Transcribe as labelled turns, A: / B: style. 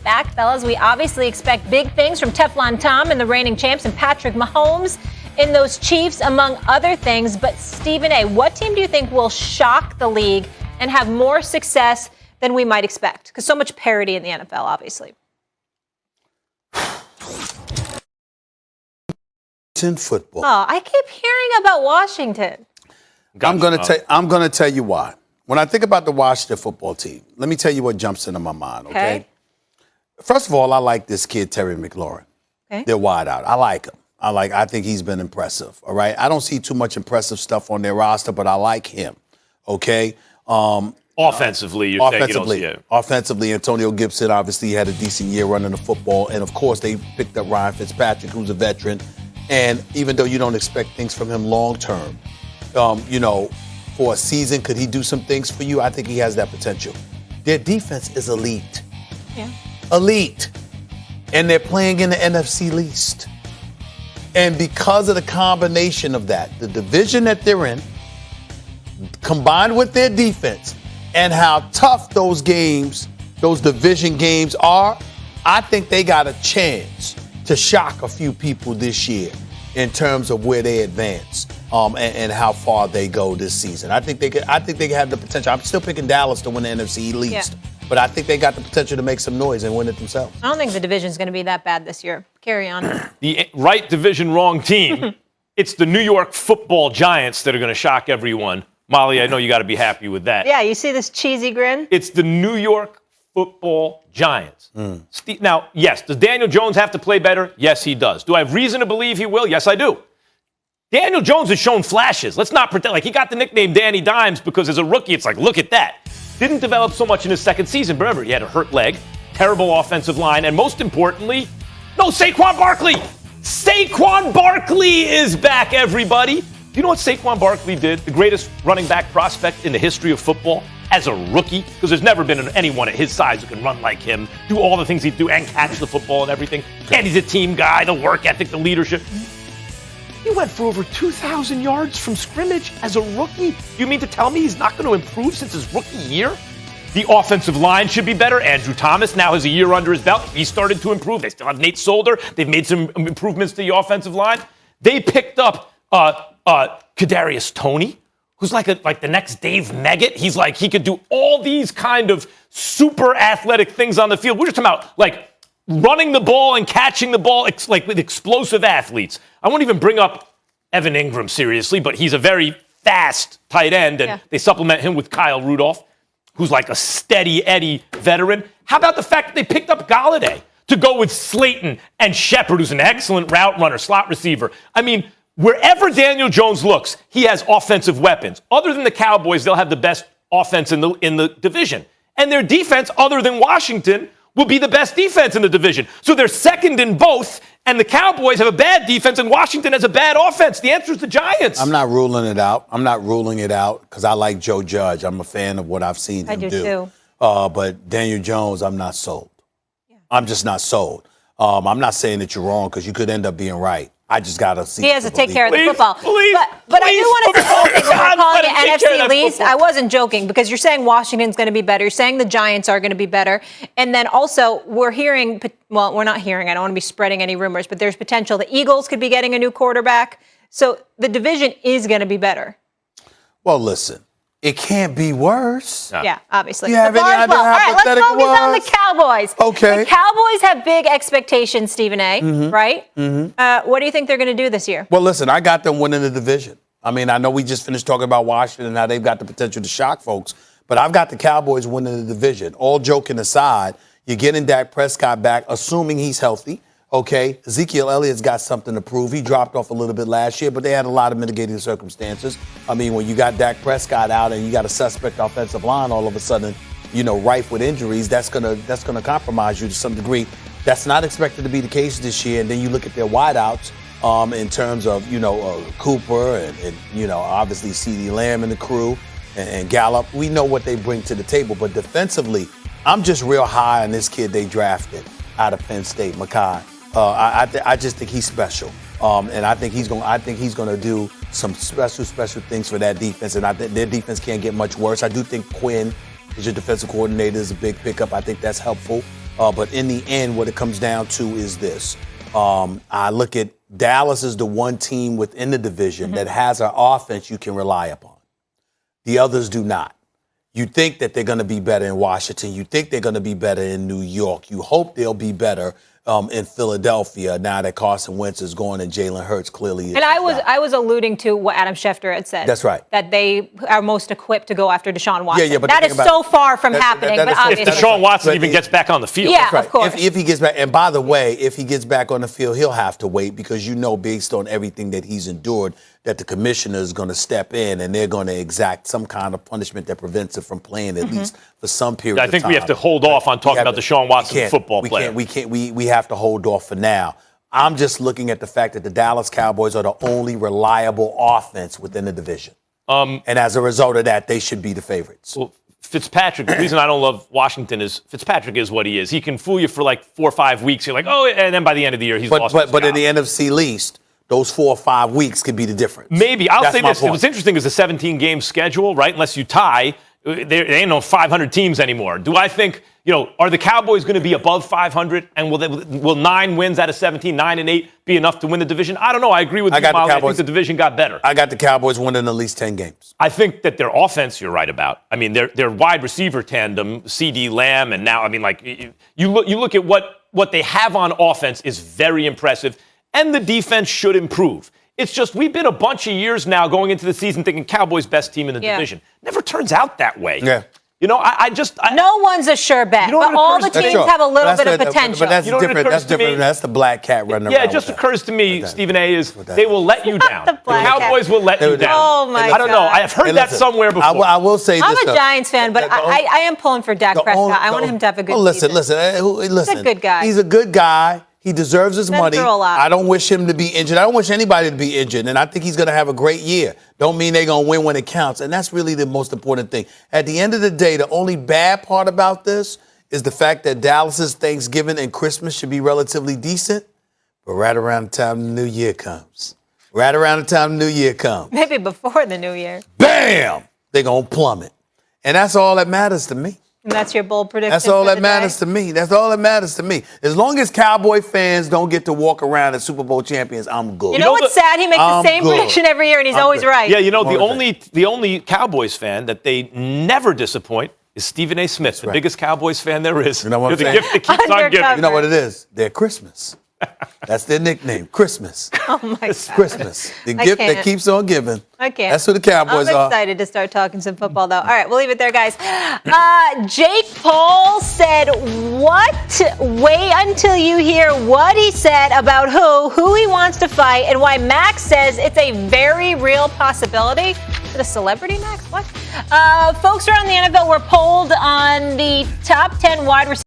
A: back, fellas. We obviously expect big things from Teflon Tom and the reigning champs and Patrick Mahomes in those Chiefs, among other things. But Stephen A., what team do you think will shock the league and have more success than we might expect? Because so much parity in the NFL, obviously.
B: In football.
A: Oh, I keep hearing about Washington.
B: I'm going to tell you why. When I think about the Washington football team, let me tell you what jumps into my mind, okay? First of all, I like this kid, Terry McLaurin. Okay. They're wide out. I like him. I think he's been impressive, all right? I don't see too much impressive stuff on their roster, but I like him, okay?
C: Offensively, you're saying
B: Offensively, Antonio Gibson obviously had a decent year running the football. And, of course, they picked up Ryan Fitzpatrick, who's a veteran. And even though you don't expect things from him long term, for a season, could he do some things for you? I think he has that potential. Their defense is elite.
A: Yeah.
B: Elite. And they're playing in the NFC least. And because of the combination of that, the division that they're in, combined with their defense, and how tough those games, those division games are, I think they got a chance to shock a few people this year in terms of where they advance and how far they go this season. I think they have the potential. I'm still picking Dallas to win the NFC least, but I think they got the potential to make some noise and win it themselves.
A: I don't think the division's going to be that bad this year. Carry on.
C: The right division, wrong team. It's the New York Football Giants that are going to shock everyone. Molly, I know you got to be happy with that.
A: Yeah, you see this cheesy grin?
C: It's the New York Football Giants. Now, yes, does Daniel Jones have to play better? Yes, he does. Do I have reason to believe he will? Yes, I do. Daniel Jones has shown flashes. Let's not pretend like he got the nickname Danny Dimes because as a rookie, it's like, look at that. Didn't develop so much in his second season. But remember, he had a hurt leg, terrible offensive line, and most importantly, no Saquon Barkley. Saquon Barkley is back, everybody. Do you know what Saquon Barkley did? The greatest running back prospect in the history of football as a rookie, because there's never been anyone at his size who can run like him, do all the things he'd do, and catch the football and everything. And he's a team guy, the work ethic, the leadership. He went for over 2,000 yards from scrimmage as a rookie. You mean to tell me he's not going to improve since his rookie year? The offensive line should be better. Andrew Thomas now has a year under his belt. He started to improve. They still have Nate Solder. They've made some improvements to the offensive line. They picked up Kadarius Toney, who's like the next Dave Meggett. He's like, he could do all these kind of super athletic things on the field. We're just talking about like running the ball and catching the ball like with explosive athletes. I won't even bring up Evan Ingram seriously, but he's a very fast tight end, and they supplement him with Kyle Rudolph, who's like a steady Eddie veteran. How about the fact that they picked up Galladay to go with Slayton and Shepard, who's an excellent route runner, slot receiver? I mean, wherever Daniel Jones looks, he has offensive weapons. Other than the Cowboys, they'll have the best offense in the division. And their defense, other than Washington, will be the best defense in the division. So they're second in both, and the Cowboys have a bad defense, and Washington has a bad offense. The answer is the Giants.
B: I'm not ruling it out. I'm not ruling it out because I like Joe Judge. I'm a fan of what I've seen him do.
A: I do too.
B: But Daniel Jones, I'm not sold. Yeah. I'm just not sold. I'm not saying that you're wrong because you could end up being right. I just got to see.
A: He has to take care of the football. But I do want to say when we're calling it NFC least, I wasn't joking because you're saying Washington's going to be better. You're saying the Giants are going to be better. And then also we're hearing, well, we're not hearing, I don't want to be spreading any rumors, but there's potential the Eagles could be getting a new quarterback. So the division is going to be how
B: Well, listen. It can't be worse.
A: Yeah, obviously.
B: You have any idea how pathetic it was?
A: All right, let's focus on the Cowboys.
B: Okay.
A: The Cowboys have big expectations, Stephen A., right? Mm-hmm. What do you think they're going to do this year?
B: Well, listen, I got them winning the division. I mean, I know we just finished talking about Washington and how they've got the potential to shock folks, but I've got the Cowboys winning the division. All joking aside, you're getting Dak Prescott back, assuming he's healthy. Okay, Ezekiel Elliott's got something to prove. He dropped off a little bit last year, but they had a lot of mitigating circumstances. I mean, when you got Dak Prescott out and you got a suspect offensive line all of a sudden, rife with injuries, that's gonna compromise you to some degree. That's not expected to be the case this year. And then you look at their wideouts in terms of, Cooper and obviously CeeDee Lamb and the crew and Gallup. We know what they bring to the table, but defensively, I'm just real high on this kid they drafted out of Penn State, Mekhi. I just think he's special, and I think he's going to do some special things for that defense. And I think their defense can't get much worse. I do think Quinn, as your defensive coordinator, is a big pickup. I think that's helpful. But in the end, what it comes down to is this. I look at Dallas as the one team within the division that has an offense you can rely upon. The others do not. You think that they're going to be better in Washington. You think they're going to be better in New York. You hope they'll be better in Philadelphia now that Carson Wentz is going and Jalen Hurts clearly is.
A: And I was alluding to what Adam Schefter had said.
B: That's right.
A: That they are most equipped to go after Deshaun Watson.
B: Yeah, but
A: that is so far from happening. But obviously,
C: if Deshaun Watson even gets back on the field.
A: Yeah,
B: right.
A: Of course.
B: If he gets back, and by the way, if he gets back on the field, he'll have to wait because based on everything that he's endured, that the commissioner is going to step in and they're going to exact some kind of punishment that prevents it from playing at least for some period of time.
C: I think we have to hold off on talking about Deshaun Watson, football player.
B: We have to hold off for now. I'm just looking at the fact that the Dallas Cowboys are the only reliable offense within the division. And as a result of that, they should be the favorites.
C: Well, Fitzpatrick, the reason I don't love Washington is Fitzpatrick is what he is. He can fool you for like 4 or 5 weeks. You're like, oh, and then by the end of the year, he's lost his job.
B: But in the NFC least, those 4 or 5 weeks could be the difference.
C: Maybe. I'll say this.
B: Point.
C: What's interesting is the 17-game schedule, right? Unless you tie, there ain't no 500 teams anymore. Do I think, are the Cowboys going to be above 500? And will 9 wins out of 17, 9-8, be enough to win the division? I don't know. I agree with you, Molly. I think the division got better.
B: I got the Cowboys winning at least 10 games.
C: I think that their offense, you're right about. I mean, their wide receiver tandem, CD Lamb, and now, you look at what they have on offense is very impressive, and the defense should improve. It's just we've been a bunch of years now going into the season thinking Cowboys best team in the division. Never turns out that way.
B: Yeah.
A: No one's a sure bet, but all the teams have a little bit of potential.
B: But that's different. That's different. That's the black cat running around.
C: Yeah, it just occurs to me, Stephen A., is they will let you down. The Cowboys will let you down.
A: Oh, my God.
C: I don't know. I have heard that somewhere before.
B: I will say this.
A: I'm a Giants fan, but I am pulling for Dak Prescott. I want him to have a good season.
B: Listen.
A: He's a good guy.
B: He's a good guy. He deserves his money.
A: Through a lot.
B: I don't wish him to be injured. I don't wish anybody to be injured. And I think he's going to have a great year. Don't mean they're going to win when it counts. And that's really the most important thing. At the end of the day, the only bad part about this is the fact that Dallas's Thanksgiving and Christmas should be relatively decent. But right around the time the new year comes.
A: Maybe before the new year.
B: Bam! They're going to plummet. And that's all that matters to me.
A: And that's your bold prediction.
B: That's all that matters to me. That's all that matters to me. As long as Cowboy fans don't get to walk around as Super Bowl champions, I'm good.
A: You know what's sad? He makes the same prediction every year, and he's always right.
C: Yeah, the only Cowboys fan that they never disappoint is Stephen A. Smith, the biggest Cowboys fan there is.
B: You know what I'm
C: the
B: saying?
C: gift that keeps on giving.
B: You know what it is? They're Christmas. That's their nickname, Christmas.
A: Oh, my God.
B: Christmas. The gift that keeps on giving.
A: I can't.
B: That's who the Cowboys are.
A: I'm excited to start talking some football, though. All right, we'll leave it there, guys. Jake Paul said what? Wait until you hear what he said about who he wants to fight, and why Max says it's a very real possibility. Is it a celebrity, Max? What? Folks around the NFL were polled on the top 10 wide receivers.